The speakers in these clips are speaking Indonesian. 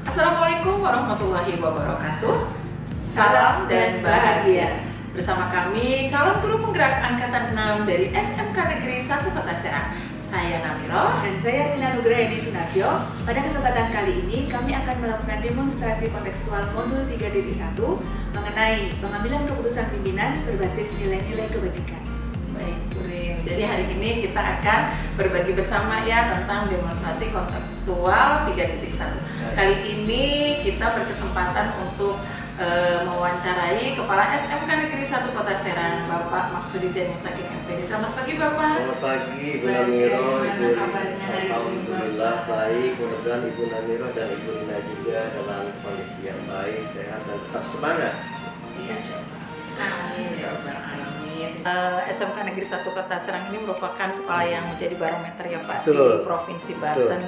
Assalamualaikum warahmatullahi wabarakatuh. Salam dan bahagia. Bersama kami calon guru penggerak angkatan 6 dari SMK Negeri 1 Kota Serang. Saya Namiro dan saya Tina Nugraheni Sunarjo. Pada kesempatan kali ini kami akan melakukan demonstrasi kontekstual modul 3.1 mengenai pengambilan keputusan pimpinan berbasis nilai-nilai kebajikan. Baik, Urin. Jadi hari ini kita akan berbagi bersama ya tentang demonstrasi kontekstual 3.1. Kali ini kita berkesempatan untuk mewawancarai Kepala SMK Negeri 1 Kota Serang, Bapak Maksudi Zainul Takim MPD. Selamat pagi Bapak. Selamat pagi Ibu Namiro. Bagaimana kabarnya hari ini? Alhamdulillah baik. Mudah-mudahan Ibu Namiro dan Ibu Rina juga dalam kondisi yang baik, sehat dan tetap semangat. Iya, amin ya Rabbal alamin. SMK Negeri 1 Kota Serang ini merupakan sekolah yang menjadi barometer ya Pak di Provinsi Banten.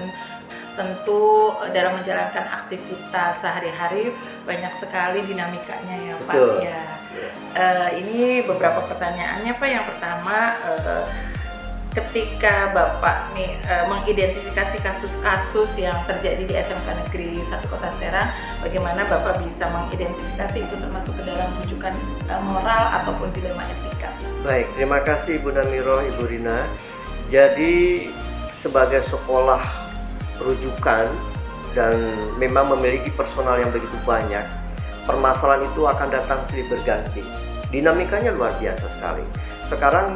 Tentu dalam menjalankan aktivitas sehari-hari banyak sekali dinamikanya ya Pak. Ya. Ini beberapa pertanyaannya Pak. Yang pertama, ketika Bapak nih mengidentifikasi kasus-kasus yang terjadi di SMK Negeri 1 Kota Serang, bagaimana Bapak bisa mengidentifikasi itu termasuk ke dalam rujukan moral ataupun dilema etika? Baik, terima kasih Ibu Namiro, Ibu Rina. Jadi sebagai sekolah rujukan dan memang memiliki personal yang begitu banyak, permasalahan itu akan datang silih berganti. Dinamikanya luar biasa sekali. Sekarang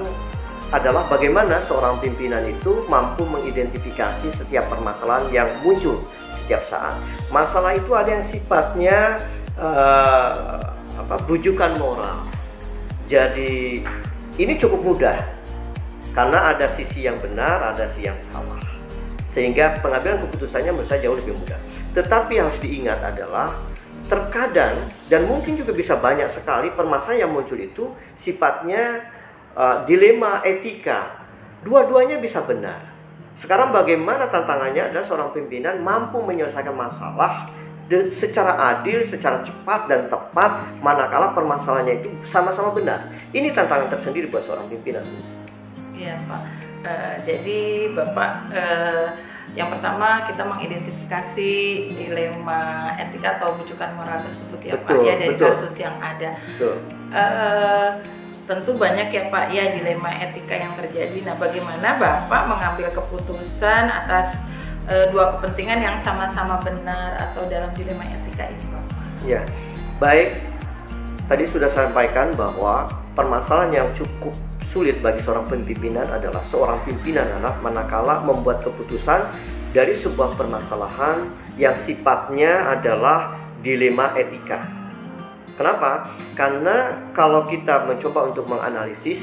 adalah bagaimana seorang pimpinan itu mampu mengidentifikasi setiap permasalahan yang muncul setiap saat. Masalah itu ada yang sifatnya rujukan moral. Jadi ini cukup mudah karena ada sisi yang benar, ada sisi yang salah. Sehingga pengambilan keputusannya menurut saya jauh lebih mudah. Tetapi yang harus diingat adalah terkadang dan mungkin juga bisa banyak sekali permasalahan yang muncul itu sifatnya dilema etika. Dua-duanya bisa benar. Sekarang bagaimana tantangannya adalah seorang pimpinan mampu menyelesaikan masalah secara adil, secara cepat dan tepat, manakala permasalahannya itu sama-sama benar. Ini tantangan tersendiri buat seorang pimpinan. Iya Pak. Jadi Bapak, yang pertama kita mengidentifikasi dilema etika atau rujukan moral tersebut ya Pak ya dari kasus yang ada. Tentu banyak ya Pak ya dilema etika yang terjadi. Nah, bagaimana Bapak mengambil keputusan atas dua kepentingan yang sama-sama benar atau dalam dilema etika ini Bapak? Ya, baik. Tadi sudah saya sampaikan bahwa permasalahan yang cukup sulit bagi seorang pimpinan adalah seorang pimpinan manakala membuat keputusan dari sebuah permasalahan yang sifatnya adalah dilema etika. Kenapa? Karena kalau kita mencoba untuk menganalisis,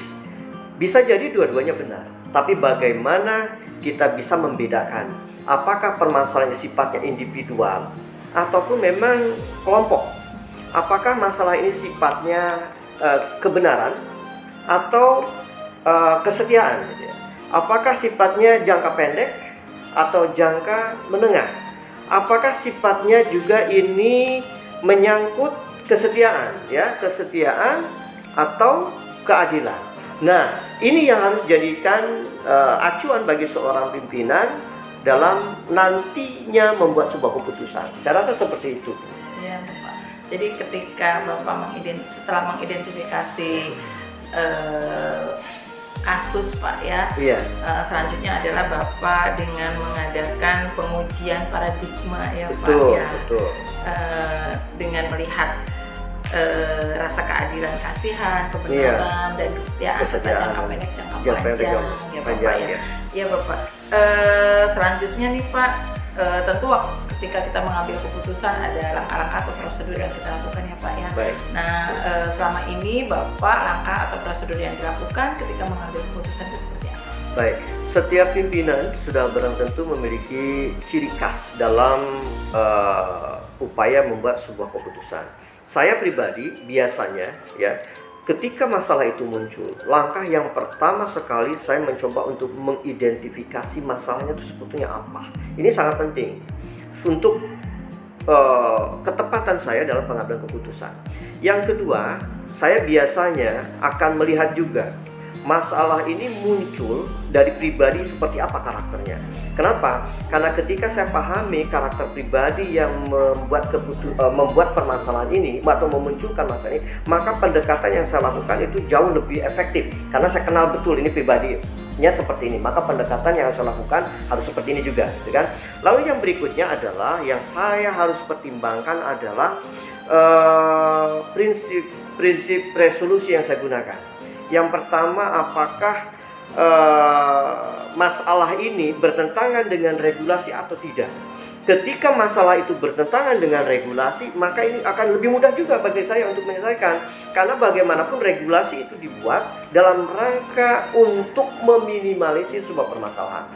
bisa jadi dua-duanya benar. Tapi bagaimana kita bisa membedakan apakah permasalahannya sifatnya individual ataupun memang kelompok? Apakah masalah ini sifatnya kebenaran atau kesetiaan? Apakah sifatnya jangka pendek atau jangka menengah? Apakah sifatnya juga ini menyangkut kesetiaan, ya, kesetiaan atau keadilan? Nah, ini yang harus jadikan acuan bagi seorang pimpinan dalam nantinya membuat sebuah keputusan. Saya rasa seperti itu. Ya, Bapak. Jadi ketika Bapak setelah mengidentifikasi kasus Pak ya, selanjutnya adalah Bapak dengan mengadakan pengujian paradigma ya Pak ya, dengan melihat rasa keadilan, kasihan, kebenaran dan kesetiaan serta jangka pendek, jangka panjang ya Bapak ya. Ya Bapak. Selanjutnya nih Pak, tentu ketika kita mengambil keputusan ada langkah-langkah atau prosedur yang kita lakukan ya Pak ya. Baik. Nah, selama ini Bapak langkah atau prosedur yang dilakukan ketika mengambil keputusan itu seperti apa? Baik, setiap pimpinan sudah barang tentu memiliki ciri khas dalam upaya membuat sebuah keputusan. Saya pribadi biasanya ya, ketika masalah itu muncul, langkah yang pertama sekali saya mencoba untuk mengidentifikasi masalahnya itu sebetulnya apa. Ini sangat penting untuk ketepatan saya dalam pengambilan keputusan. Yang kedua, saya biasanya akan melihat juga masalah ini muncul dari pribadi seperti apa karakternya. Kenapa? Karena ketika saya pahami karakter pribadi yang membuat permasalahan ini atau memunculkan masalah ini, maka pendekatan yang saya lakukan itu jauh lebih efektif. Karena saya kenal betul ini pribadinya seperti ini, maka pendekatan yang saya lakukan harus seperti ini juga, gitu kan? Lalu yang berikutnya adalah yang saya harus pertimbangkan adalah prinsip resolusi yang saya gunakan. Yang pertama, apakah masalah ini bertentangan dengan regulasi atau tidak. Ketika masalah itu bertentangan dengan regulasi, maka ini akan lebih mudah juga bagi saya untuk menyelesaikan. Karena bagaimanapun regulasi itu dibuat dalam rangka untuk meminimalisir sebuah permasalahan.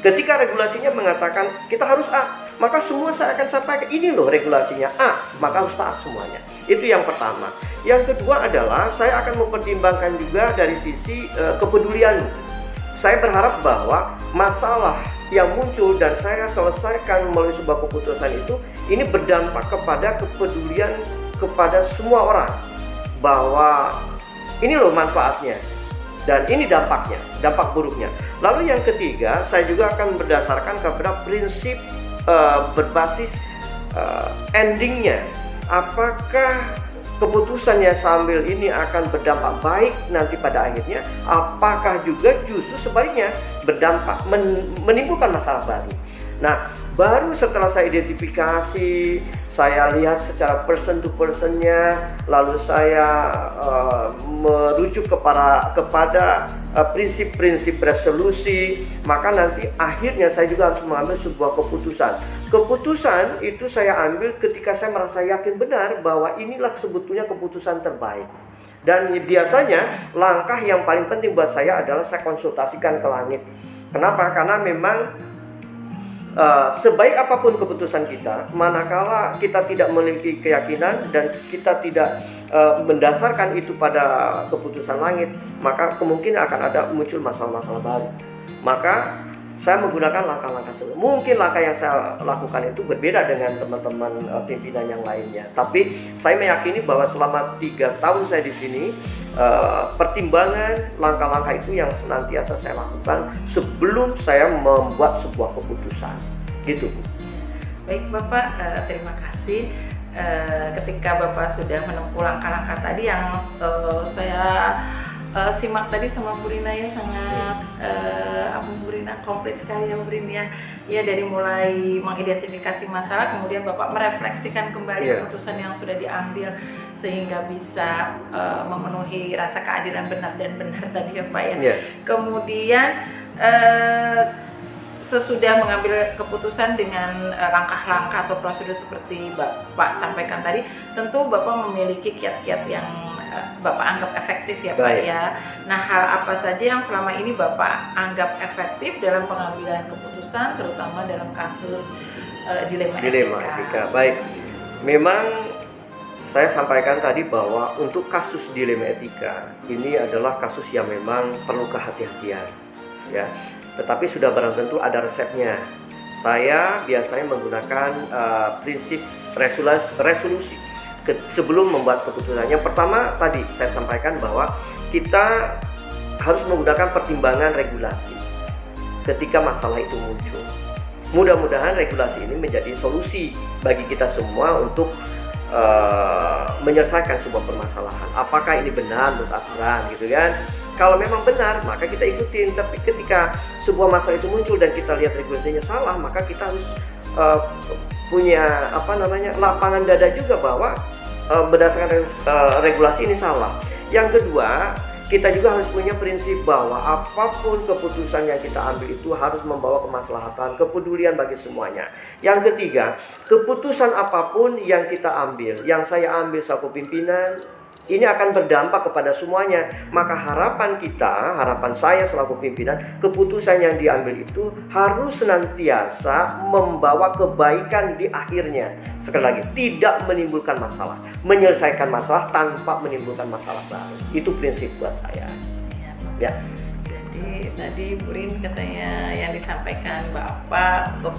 Ketika regulasinya mengatakan kita harus A, maka semua saya akan sampaikan ini loh regulasinya A, maka harus taat semuanya. Itu yang pertama. Yang kedua adalah saya akan mempertimbangkan juga dari sisi kepedulian. Saya berharap bahwa masalah yang muncul dan saya selesaikan melalui sebuah keputusan itu, ini berdampak kepada kepedulian kepada semua orang, bahwa ini loh manfaatnya dan ini dampaknya, dampak buruknya. Lalu yang ketiga, saya juga akan berdasarkan kepada prinsip berbasis endingnya. Apakah keputusan yang saya ambil ini akan berdampak baik nanti pada akhirnya? Apakah juga justru sebaliknya berdampak menimbulkan masalah baru? Nah, baru setelah saya identifikasi, saya lihat secara person to personnya, lalu saya merujuk kepada prinsip-prinsip resolusi, maka nanti akhirnya saya juga harus mengambil sebuah keputusan. Keputusan itu saya ambil ketika saya merasa yakin benar bahwa inilah sebetulnya keputusan terbaik. Dan biasanya langkah yang paling penting buat saya adalah saya konsultasikan ke langit. Kenapa? Karena memang sebaik apapun keputusan kita, manakala kita tidak memiliki keyakinan dan kita tidak mendasarkan itu pada keputusan langit, maka kemungkinan akan ada muncul masalah-masalah baru. Maka saya menggunakan langkah-langkah sebelum. Mungkin langkah yang saya lakukan itu berbeda dengan teman-teman pimpinan yang lainnya. Tapi saya meyakini bahwa selama 3 tahun saya di sini, pertimbangan langkah-langkah itu yang senantiasa saya lakukan sebelum saya membuat sebuah keputusan. Gitu. Baik Bapak, terima kasih. Ketika Bapak sudah menempuh langkah-langkah tadi yang saya simak tadi sama Bu Rina ya, sangat Bu Rina komplit sekali ya Bu Rina ya, dari mulai mengidentifikasi masalah, kemudian Bapak merefleksikan kembali keputusan yang sudah diambil sehingga bisa memenuhi rasa keadilan benar dan benar tadi ya Pak ya. Kemudian sesudah mengambil keputusan dengan langkah-langkah atau prosedur seperti Bapak sampaikan tadi, tentu Bapak memiliki kiat-kiat yang Bapak anggap efektif ya Pak ya. Nah, hal apa saja yang selama ini Bapak anggap efektif dalam pengambilan keputusan, terutama dalam kasus dilema etika? Baik, memang saya sampaikan tadi bahwa untuk kasus dilema etika ini adalah kasus yang memang perlu kehati-hatian ya. Tetapi sudah barang tentu ada resepnya. Saya biasanya menggunakan prinsip resolusi sebelum membuat keputusan. Yang pertama tadi saya sampaikan bahwa kita harus menggunakan pertimbangan regulasi ketika masalah itu muncul. Mudah-mudahan regulasi ini menjadi solusi bagi kita semua untuk menyelesaikan sebuah permasalahan. Apakah ini benar menurut aturan gitu kan? Kalau memang benar, maka kita ikutin. Tapi ketika sebuah masalah itu muncul dan kita lihat regulasinya salah, maka kita harus punya lapangan dada juga bahwa berdasarkan regulasi ini salah. Yang kedua, kita juga harus punya prinsip bahwa apapun keputusan yang kita ambil itu harus membawa kemaslahatan, kepedulian bagi semuanya. Yang ketiga, keputusan apapun yang kita ambil, yang saya ambil selaku pimpinan, ini akan berdampak kepada semuanya. Maka harapan saya selaku pimpinan, keputusan yang diambil itu harus senantiasa membawa kebaikan di akhirnya. Sekali lagi, tidak menimbulkan masalah, menyelesaikan masalah tanpa menimbulkan masalah baru. Itu prinsip buat saya. Ya. Jadi tadi Bu Rin katanya yang disampaikan Bapak untuk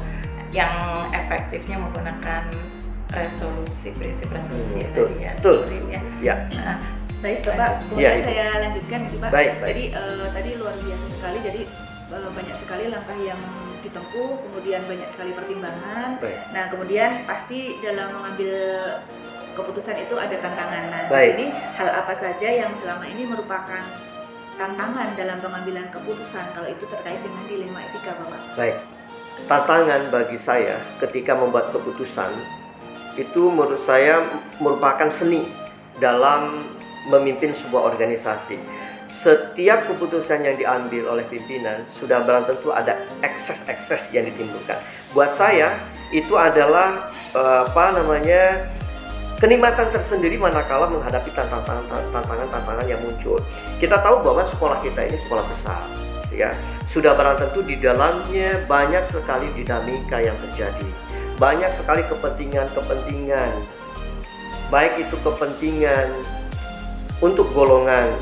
yang efektifnya menggunakan resolusi, prinsip resolusi tadi ya. Betul. Ya. Nah, Baik Bapak, kemudian saya lanjutkan Pak. Baik. Jadi tadi luar biasa sekali, jadi banyak sekali langkah yang ditempuh, kemudian banyak sekali pertimbangan. Baik. Nah kemudian pasti dalam mengambil keputusan itu ada tantangan. Nah Baik. ini hal apa saja yang selama ini merupakan tantangan dalam pengambilan keputusan kalau itu terkait dengan dilema etika Bapak? Baik, tantangan bagi saya ketika membuat keputusan itu menurut saya merupakan seni dalam memimpin sebuah organisasi. Setiap keputusan yang diambil oleh pimpinan sudah barang tentu ada ekses-ekses yang ditimbulkan. Buat saya itu adalah kenikmatan tersendiri manakala menghadapi tantangan-tantangan yang muncul. Kita tahu bahwa sekolah kita ini sekolah besar, ya. Sudah barang tentu di dalamnya banyak sekali dinamika yang terjadi. Banyak sekali kepentingan-kepentingan. Baik itu kepentingan untuk golongan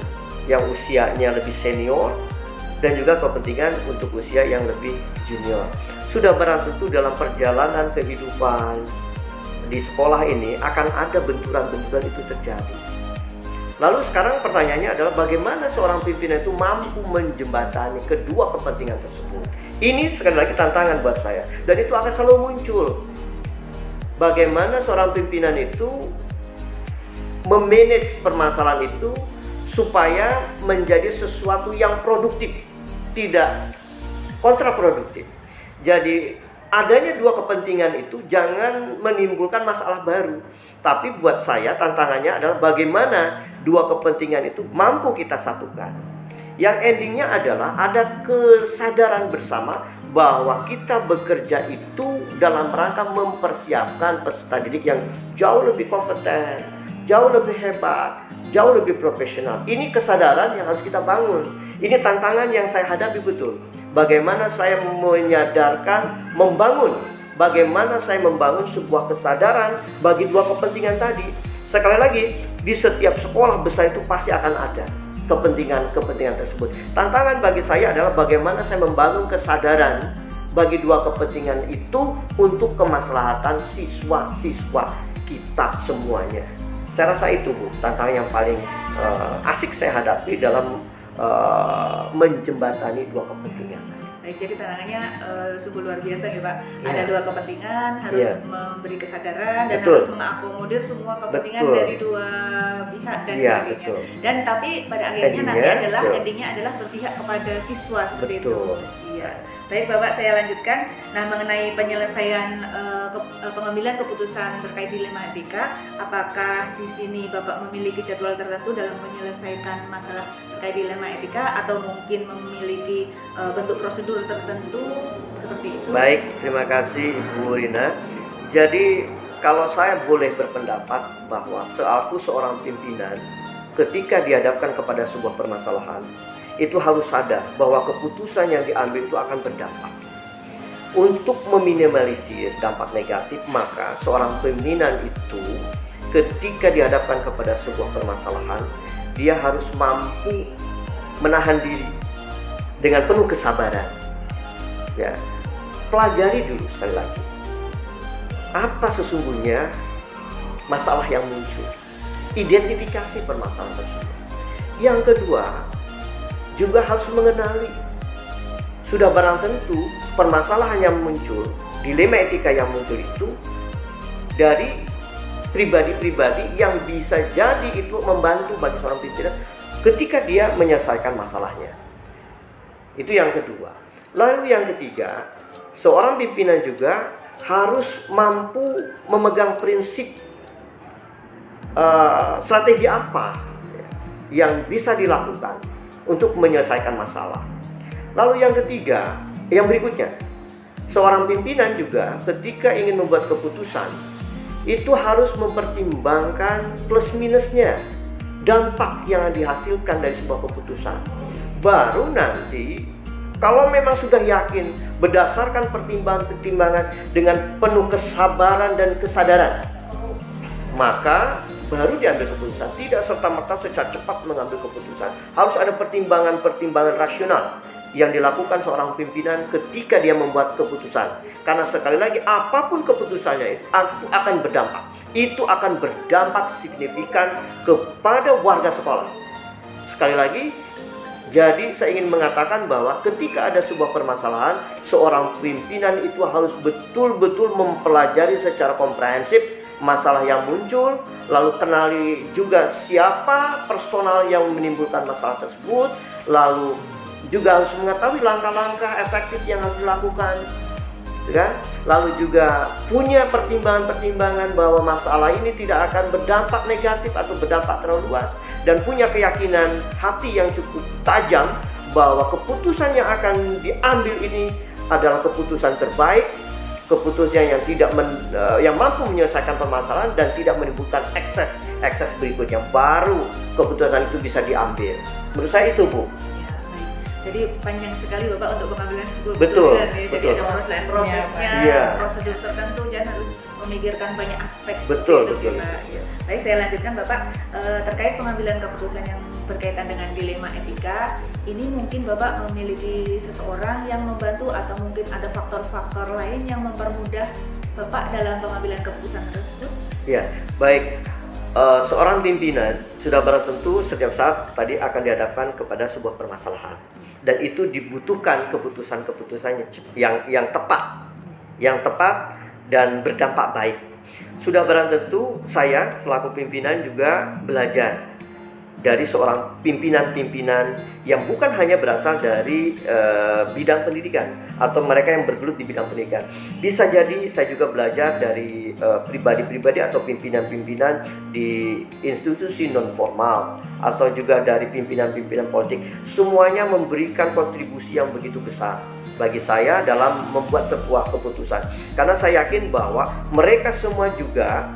yang usianya lebih senior dan juga kepentingan untuk usia yang lebih junior. Sudah barang tentu dalam perjalanan kehidupan di sekolah ini akan ada benturan-benturan itu terjadi. Lalu sekarang pertanyaannya adalah bagaimana seorang pimpinan itu mampu menjembatani kedua kepentingan tersebut. Ini sekali lagi tantangan buat saya dan itu akan selalu muncul. Bagaimana seorang pimpinan itu memanage permasalahan itu supaya menjadi sesuatu yang produktif, tidak kontraproduktif. Jadi adanya dua kepentingan itu jangan menimbulkan masalah baru. Tapi buat saya tantangannya adalah bagaimana dua kepentingan itu mampu kita satukan. Yang endingnya adalah ada kesadaran bersama bahwa kita bekerja itu dalam rangka mempersiapkan peserta didik yang jauh lebih kompeten, jauh lebih hebat, jauh lebih profesional. Ini kesadaran yang harus kita bangun. Ini tantangan yang saya hadapi betul. Bagaimana saya menyadarkan, bagaimana saya membangun sebuah kesadaran bagi dua kepentingan tadi. Sekali lagi, di setiap sekolah besar itu pasti akan ada kepentingan-kepentingan tersebut. Tantangan bagi saya adalah bagaimana saya membangun kesadaran bagi dua kepentingan itu untuk kemaslahatan siswa-siswa kita semuanya. Saya rasa itu Bu, tantangan yang paling asik saya hadapi dalam menjembatani dua kepentingan. Baik, jadi tantangannya sungguh luar biasa ya Pak. Ada dua kepentingan, harus memberi kesadaran dan harus mengakomodir semua kepentingan dari dua pihak dan sebagainya. Dan tapi pada akhirnya endingnya adalah berpihak kepada siswa seperti itu. Iya. Baik Bapak, saya lanjutkan. Nah, mengenai penyelesaian pengambilan keputusan terkait dilema etika, apakah di sini Bapak memiliki jadwal tertentu dalam menyelesaikan masalah terkait dilema etika atau mungkin memiliki bentuk prosedur tertentu seperti itu? Baik, terima kasih Ibu Rina. Jadi kalau saya boleh berpendapat bahwa selaku seorang pimpinan ketika dihadapkan kepada sebuah permasalahan itu harus sadar bahwa keputusan yang diambil itu akan berdampak. Untuk meminimalisir dampak negatif, maka seorang pimpinan itu ketika dihadapkan kepada sebuah permasalahan, dia harus mampu menahan diri dengan penuh kesabaran. Ya, pelajari dulu sekali lagi apa sesungguhnya masalah yang muncul, identifikasi permasalahan tersebut. Yang kedua, juga harus mengenali, sudah barang tentu permasalahan yang muncul, dilema etika yang muncul itu dari pribadi-pribadi yang bisa jadi itu membantu bagi seorang pimpinan ketika dia menyelesaikan masalahnya. Itu yang kedua. Lalu yang ketiga, seorang pimpinan juga harus mampu memegang prinsip strategi apa yang bisa dilakukan untuk menyelesaikan masalah. Lalu yang ketiga, yang berikutnya, seorang pimpinan juga ketika ingin membuat keputusan itu harus mempertimbangkan plus minusnya, dampak yang dihasilkan dari sebuah keputusan. Baru nanti kalau memang sudah yakin berdasarkan pertimbangan-pertimbangan dengan penuh kesabaran dan kesadaran, maka baru diambil keputusan. Tidak serta-merta secara cepat mengambil keputusan. Harus ada pertimbangan-pertimbangan rasional yang dilakukan seorang pimpinan ketika dia membuat keputusan. Karena sekali lagi apapun keputusannya itu akan berdampak. itu akan berdampak signifikan kepada warga sekolah. Sekali lagi, jadi saya ingin mengatakan bahwa ketika ada sebuah permasalahan, seorang pimpinan itu harus betul-betul mempelajari secara komprehensif masalah yang muncul, lalu kenali juga siapa personal yang menimbulkan masalah tersebut, lalu juga harus mengetahui langkah-langkah efektif yang harus dilakukan, kan? Lalu juga punya pertimbangan-pertimbangan bahwa masalah ini tidak akan berdampak negatif atau berdampak terlalu luas, dan punya keyakinan hati yang cukup tajam bahwa keputusan yang akan diambil ini adalah keputusan terbaik, keputusan yang yang mampu menyelesaikan permasalahan dan tidak menimbulkan ekses berikutnya, baru keputusan itu bisa diambil. Menurut saya itu, Bu. Jadi panjang sekali Bapak untuk pengambilan sebuah keputusan ya. Jadi ada prosesnya, ya. Prosedur tertentu, dan harus memikirkan banyak aspek. Betul. Ya. Baik, saya lanjutkan Bapak, terkait pengambilan keputusan yang berkaitan dengan dilema etika. Ini mungkin Bapak memiliki seseorang yang membantu atau mungkin ada faktor-faktor lain yang mempermudah Bapak dalam pengambilan keputusan tersebut? Ya, baik. Seorang pimpinan sudah barang tentu setiap saat tadi akan dihadapkan kepada sebuah permasalahan, dan itu dibutuhkan keputusan-keputusan yang tepat dan berdampak baik. Sudah barang tentu saya selaku pimpinan juga belajar dari seorang pimpinan-pimpinan yang bukan hanya berasal dari bidang pendidikan atau mereka yang bergelut di bidang pendidikan. Bisa jadi saya juga belajar dari pribadi-pribadi atau pimpinan-pimpinan di institusi non formal atau juga dari pimpinan-pimpinan politik. Semuanya memberikan kontribusi yang begitu besar bagi saya dalam membuat sebuah keputusan, karena saya yakin bahwa mereka semua juga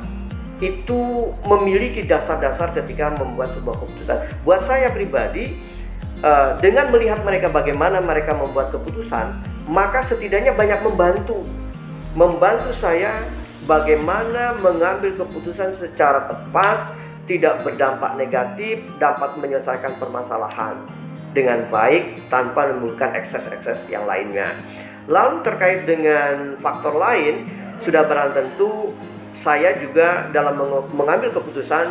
itu memiliki dasar-dasar ketika membuat sebuah keputusan. Buat saya pribadi, dengan melihat mereka bagaimana mereka membuat keputusan, maka setidaknya banyak membantu saya bagaimana mengambil keputusan secara tepat, tidak berdampak negatif, dapat menyelesaikan permasalahan dengan baik tanpa menimbulkan ekses-ekses yang lainnya. Lalu terkait dengan faktor lain, sudah barang tentu saya juga dalam mengambil keputusan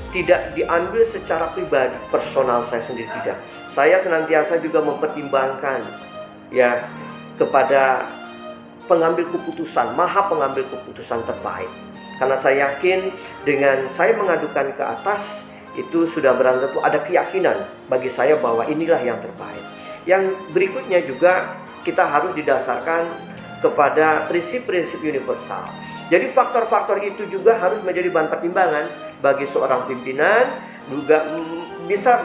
tidak diambil secara pribadi, personal saya sendiri tidak. Saya senantiasa juga mempertimbangkan ya kepada pengambil keputusan, maha pengambil keputusan terbaik. Karena saya yakin dengan saya mengadukan ke atas, itu sudah barang tentu ada keyakinan bagi saya bahwa inilah yang terbaik. Yang berikutnya juga kita harus didasarkan kepada prinsip-prinsip universal. Jadi faktor-faktor itu juga harus menjadi bahan pertimbangan bagi seorang pimpinan, juga bisa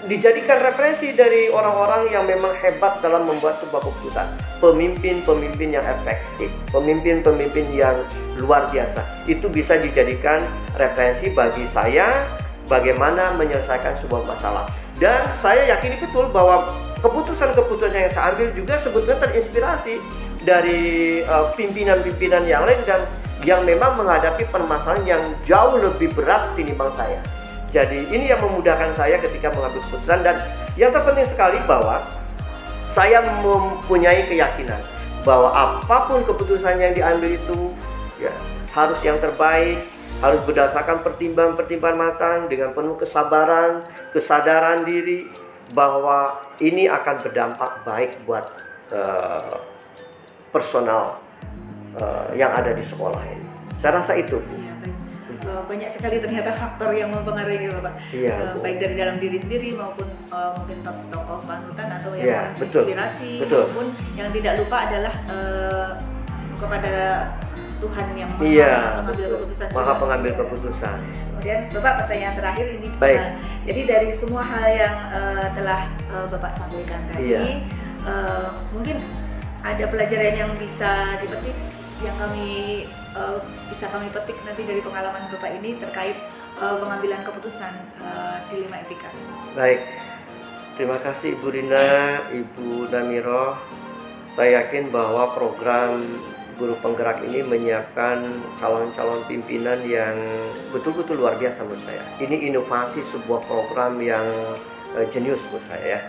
dijadikan referensi dari orang-orang yang memang hebat dalam membuat sebuah keputusan. Pemimpin-pemimpin yang efektif, pemimpin-pemimpin yang luar biasa. Itu bisa dijadikan referensi bagi saya bagaimana menyelesaikan sebuah masalah. Dan saya yakini betul bahwa keputusan-keputusan yang saya ambil juga sebetulnya terinspirasi dari pimpinan-pimpinan yang lain dan yang memang menghadapi permasalahan yang jauh lebih berat tinimbang saya. Jadi ini yang memudahkan saya ketika mengambil keputusan, dan yang terpenting sekali bahwa saya mempunyai keyakinan bahwa apapun keputusan yang diambil itu ya harus yang terbaik, harus berdasarkan pertimbangan-pertimbangan matang dengan penuh kesabaran, kesadaran diri bahwa ini akan berdampak baik buat personal yang ada di sekolah ini. Saya rasa itu. Iya, banyak sekali ternyata faktor yang mempengaruhi Bapak. Iya, baik dari dalam diri sendiri maupun mungkin tokoh panutan atau yang inspirasi, maupun yang tidak lupa adalah kepada Tuhan yang mengambil keputusan. Maha pengambil keputusan. Kemudian Bapak, pertanyaan terakhir ini. Baik. Jadi dari semua hal yang telah Bapak sampaikan tadi, mungkin ada pelajaran yang bisa dipetik, yang bisa kami petik nanti dari pengalaman Bapak ini terkait pengambilan keputusan dilema etika. Baik, terima kasih Ibu Rina, Ibu Damiroh. Saya yakin bahwa program Guru Penggerak ini menyiapkan calon-calon pimpinan yang betul-betul luar biasa menurut saya. Ini inovasi sebuah program yang jenius menurut saya ya.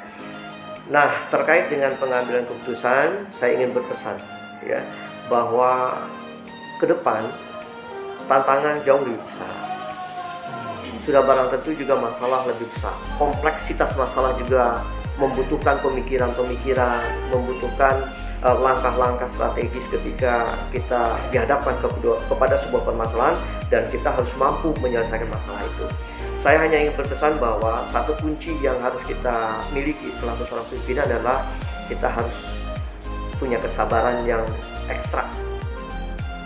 Nah, terkait dengan pengambilan keputusan, saya ingin berpesan ya bahwa ke depan tantangan jauh lebih besar. Sudah barang tentu juga masalah lebih besar. Kompleksitas masalah juga membutuhkan pemikiran-pemikiran, membutuhkan langkah-langkah strategis ketika kita dihadapkan kepada sebuah permasalahan dan kita harus mampu menyelesaikan masalah itu. Saya hanya ingin berpesan bahwa satu kunci yang harus kita miliki selaku seorang pimpinan adalah kita harus punya kesabaran yang ekstra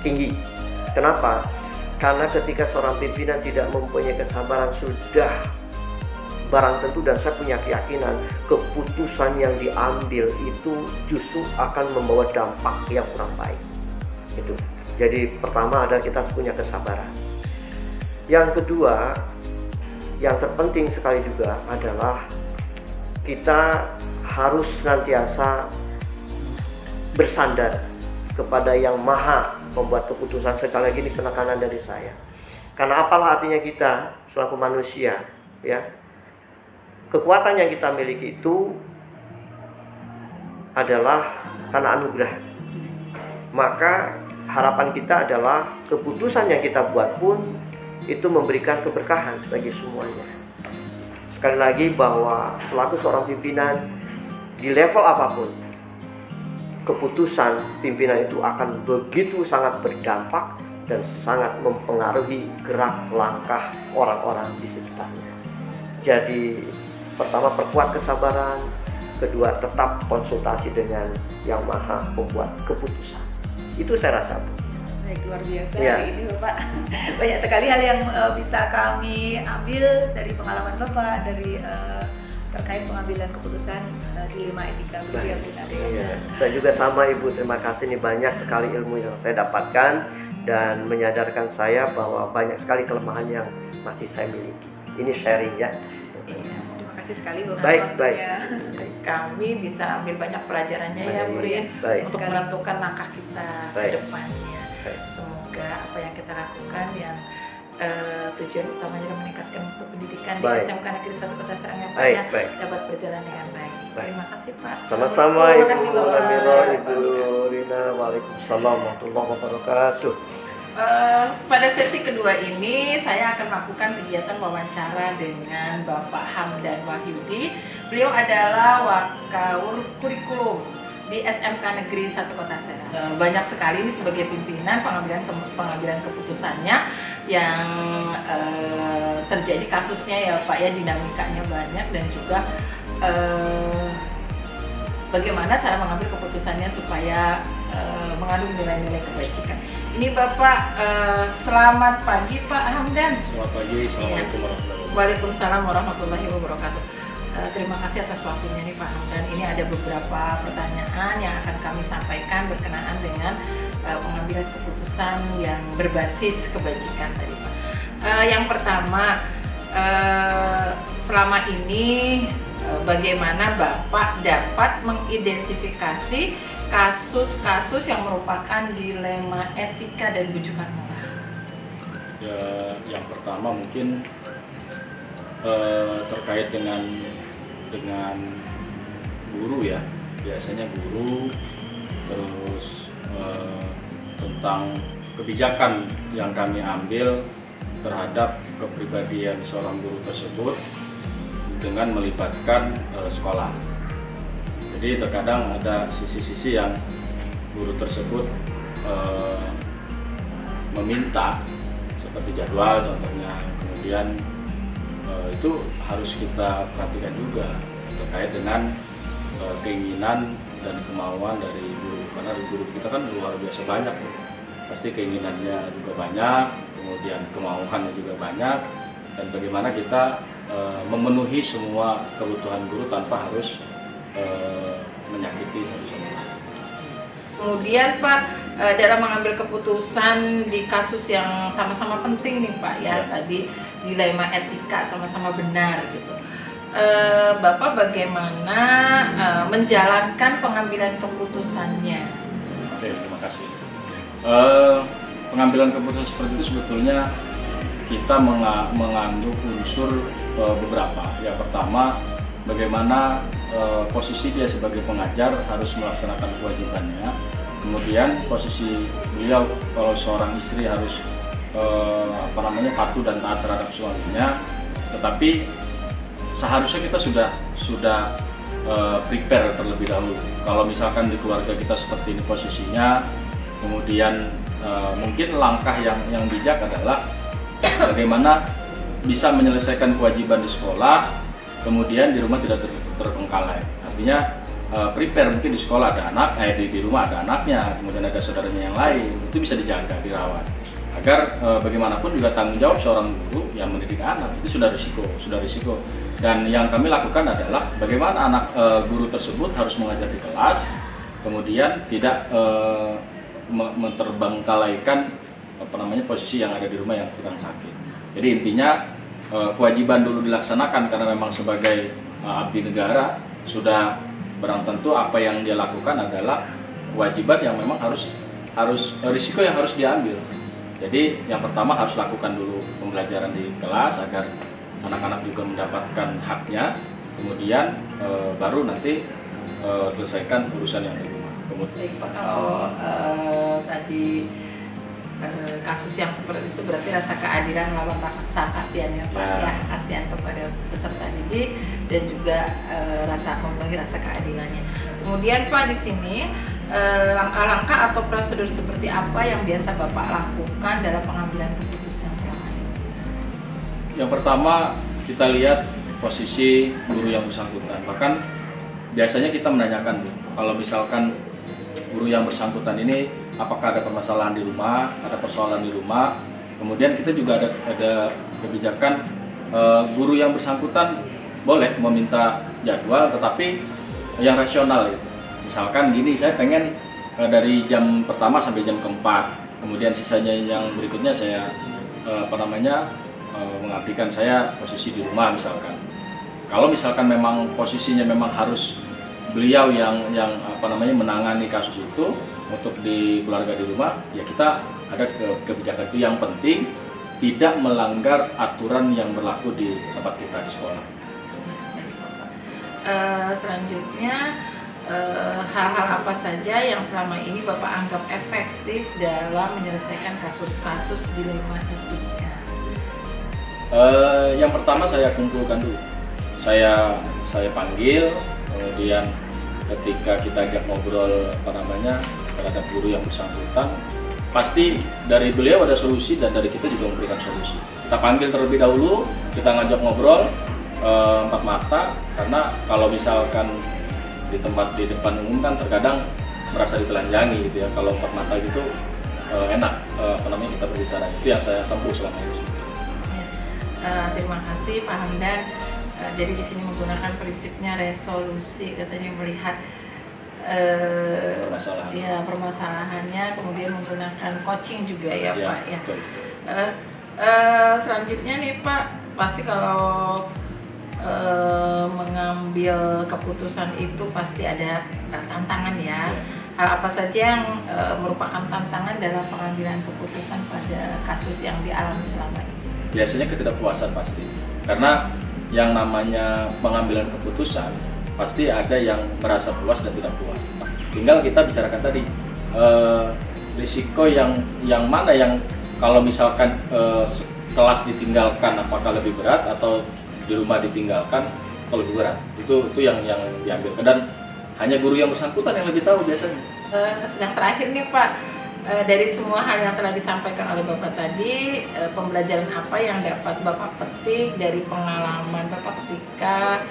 tinggi. Kenapa? Karena ketika seorang pimpinan tidak mempunyai kesabaran, sudah barang tentu dan saya punya keyakinan keputusan yang diambil itu justru akan membawa dampak yang kurang baik. Itu. Jadi pertama adalah kita harus punya kesabaran. Yang kedua, yang terpenting sekali juga adalah kita harus senantiasa bersandar kepada yang maha membuat keputusan. Sekali lagi ini penekanan dari saya. Karena apalah artinya kita selaku manusia, ya. Kekuatan yang kita miliki itu adalah karena anugerah. Maka harapan kita adalah keputusan yang kita buat pun itu memberikan keberkahan bagi semuanya. Sekali lagi bahwa selaku seorang pimpinan di level apapun, keputusan pimpinan itu akan begitu sangat berdampak dan sangat mempengaruhi gerak langkah orang-orang di sekitarnya. Jadi pertama, perkuat kesabaran. Kedua, tetap konsultasi dengan yang maha membuat keputusan. Itu saya rasa. Baik, luar biasa ini Bapak. Banyak sekali hal yang bisa kami ambil dari pengalaman Bapak, dari terkait pengambilan keputusan dilema etika begitu ya Bu Nadia. Iya. Saya juga sama Ibu, terima kasih, nih banyak sekali ilmu yang saya dapatkan dan menyadarkan saya bahwa banyak sekali kelemahan yang masih saya miliki. Ini sharing ya. Iya, terima kasih sekali Bu. Baik. Kami bisa ambil banyak pelajarannya ya Bu Rin, untuk menentukan langkah kita ke depannya. Semoga apa yang kita lakukan yang tujuan utamanya meningkatkan mutu pendidikan di SMK Negeri 1 Kota Serang yang dapat berjalan dengan baik. Terima kasih Pak. Sama-sama Ibu Amiro, Ibu Rina. Waalaikumsalam warahmatullahi wabarakatuh. Pada sesi kedua ini saya akan melakukan kegiatan wawancara dengan Bapak Hamdan Wahyudi. Beliau adalah Wakaur Kurikulum di SMK Negeri 1 Kota Serang. Banyak sekali ini sebagai pimpinan pengambilan keputusannya yang terjadi kasusnya ya Pak ya, dinamikanya banyak dan juga bagaimana cara mengambil keputusannya supaya mengandung nilai-nilai kebajikan. Ini Bapak, selamat pagi Pak Hamdan. Selamat pagi, Assalamualaikum warahmatullahi wabarakatuh. Waalaikumsalam warahmatullahi wabarakatuh. Terima kasih atas waktunya nih Pak Hamdan. Ini ada beberapa pertanyaan yang akan kami sampaikan berkenaan dengan pengambilan keputusan yang berbasis kebajikan tadi Pak. Yang pertama, selama ini bagaimana Bapak dapat mengidentifikasi kasus-kasus yang merupakan dilema etika dan bujukan moral? Ya, yang pertama mungkin terkait dengan guru ya, biasanya guru, terus tentang kebijakan yang kami ambil terhadap kepribadian seorang guru tersebut dengan melibatkan sekolah. Jadi terkadang ada sisi-sisi yang guru tersebut meminta seperti jadwal contohnya, kemudian itu harus kita perhatikan juga terkait dengan keinginan dan kemauan dari guru, karena guru kita kan luar biasa banyak, pasti keinginannya juga banyak, kemudian kemauannya juga banyak, dan bagaimana kita memenuhi semua kebutuhan guru tanpa harus menyakiti satu sama lain. Kemudian Pak, dalam mengambil keputusan di kasus yang sama-sama penting nih Pak ya, tadi dilema etika sama-sama benar gitu. Bapak bagaimana menjalankan pengambilan keputusannya? Oke, terima kasih. Pengambilan keputusan seperti itu sebetulnya kita mengandung unsur beberapa. Yang pertama, bagaimana posisi dia sebagai pengajar harus melaksanakan kewajibannya. Kemudian posisi beliau kalau seorang istri harus patuh dan taat terhadap suaminya, tetapi seharusnya kita sudah prepare terlebih dahulu. Kalau misalkan di keluarga kita seperti ini posisinya, kemudian mungkin langkah yang bijak adalah bagaimana bisa menyelesaikan kewajiban di sekolah, kemudian di rumah tidak terbengkalai. Artinya prepare, mungkin di sekolah ada anak, di rumah ada anaknya, kemudian ada saudaranya yang lain, itu bisa dijaga, dirawat. Agar bagaimanapun juga tanggung jawab seorang guru yang mendidik anak itu sudah risiko. Dan yang kami lakukan adalah bagaimana anak guru tersebut harus mengajar di kelas, kemudian tidak menterbengkalaikan posisi yang ada di rumah yang sedang sakit. Jadi intinya kewajiban dulu dilaksanakan, karena memang sebagai abdi negara sudah barang tentu apa yang dia lakukan adalah kewajiban yang memang harus risiko yang harus diambil. Jadi yang pertama harus lakukan dulu pembelajaran di kelas agar anak-anak juga mendapatkan haknya, kemudian baru nanti selesaikan urusan yang di rumah. Baik Pak, kalau tadi kasus yang seperti itu berarti rasa keadilan melawan rasa kasihan ya Pak, ya kasihan kepada peserta didik dan juga memenuhi rasa keadilannya. Kemudian Pak, di sini langkah-langkah atau prosedur seperti apa yang biasa Bapak lakukan dalam pengambilan keputusan selama ini? Yang pertama kita lihat posisi guru yang bersangkutan. Bahkan biasanya kita menanyakan, kalau misalkan guru yang bersangkutan ini apakah ada permasalahan di rumah, ada persoalan di rumah. Kemudian kita juga ada kebijakan guru yang bersangkutan boleh meminta jadwal, tetapi yang rasional gitu. Misalkan gini, saya pengen dari jam pertama sampai jam keempat, kemudian sisanya yang berikutnya saya mengabdikan saya posisi di rumah misalkan. Kalau misalkan memang posisinya memang harus beliau yang menangani kasus itu untuk di keluarga di rumah, ya kita ada kebijakan itu. Yang penting tidak melanggar aturan yang berlaku di tempat kita di sekolah. Selanjutnya hal-hal apa saja yang selama ini Bapak anggap efektif dalam menyelesaikan kasus-kasus di rumah etika? Yang pertama saya kumpulkan dulu, saya panggil, kemudian ketika kita ajak ngobrol terhadap guru yang bersangkutan, pasti dari beliau ada solusi dan dari kita juga memberikan solusi. Kita panggil terlebih dahulu, kita ngajak ngobrol empat mata, karena kalau misalkan di tempat di depan umum kan terkadang merasa ditelanjangi gitu ya. Kalau empat mata gitu enak kita berbicara. Itu yang saya tempuh selama ini. Terima kasih Pak Hamdan. Jadi di sini menggunakan prinsipnya resolusi, katanya melihat permasalahannya, kemudian menggunakan coaching juga ya Pak ya. Selanjutnya nih Pak, pasti kalau mengambil keputusan itu pasti ada tantangan ya. Hal apa saja yang merupakan tantangan dalam pengambilan keputusan pada kasus yang dialami selama ini? Biasanya ketidakpuasan pasti, karena yang namanya pengambilan keputusan pasti ada yang merasa puas dan tidak puas. Tinggal kita bicarakan tadi risiko yang mana yang kalau misalkan kelas ditinggalkan apakah lebih berat, atau di rumah ditinggalkan atau lebih berat. Itu yang diambil, dan hanya guru yang bersangkutan yang lebih tahu biasanya. Yang terakhir nih Pak, dari semua hal yang telah disampaikan oleh Bapak tadi, pembelajaran apa yang dapat Bapak petik dari pengalaman Bapak ketika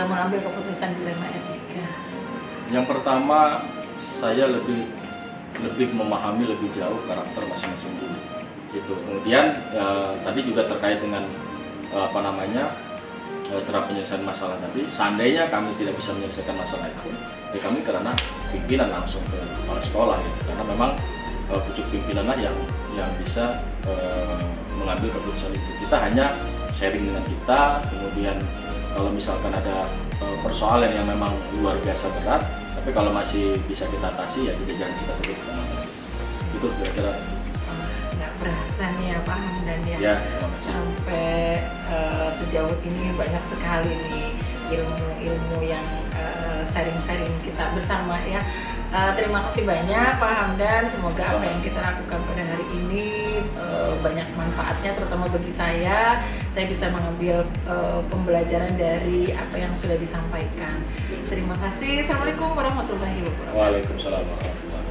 mengambil keputusan dilema etika? Yang pertama, saya lebih memahami lebih jauh karakter masing-masing guru. Gitu. Kemudian tadi juga terkait dengan cara penyelesaian masalah tadi. Seandainya kami tidak bisa menyelesaikan masalah itu, ya kami karena pimpinan langsung ke kepala sekolah ya. Karena memang pucuk pimpinanlah yang bisa mengambil keputusan itu. Kita hanya sharing dengan kita, kemudian kalau misalkan ada persoalan yang memang luar biasa berat, tapi kalau masih bisa kita atasi, ya jangan kita sebut kita atasi. Itu kira-kira. Nggak berasa nih ya Pak Hamdan ya, sampai sejauh ini banyak sekali nih ilmu-ilmu yang sharing-sharing kita bersama ya. Terima kasih banyak Pak Hamdan, semoga apa yang kita lakukan pada hari ini banyak manfaatnya, terutama bagi saya bisa mengambil pembelajaran dari apa yang sudah disampaikan. Terima kasih. Assalamualaikum warahmatullahi wabarakatuh. Waalaikumsalam warahmatullahi wabarakatuh.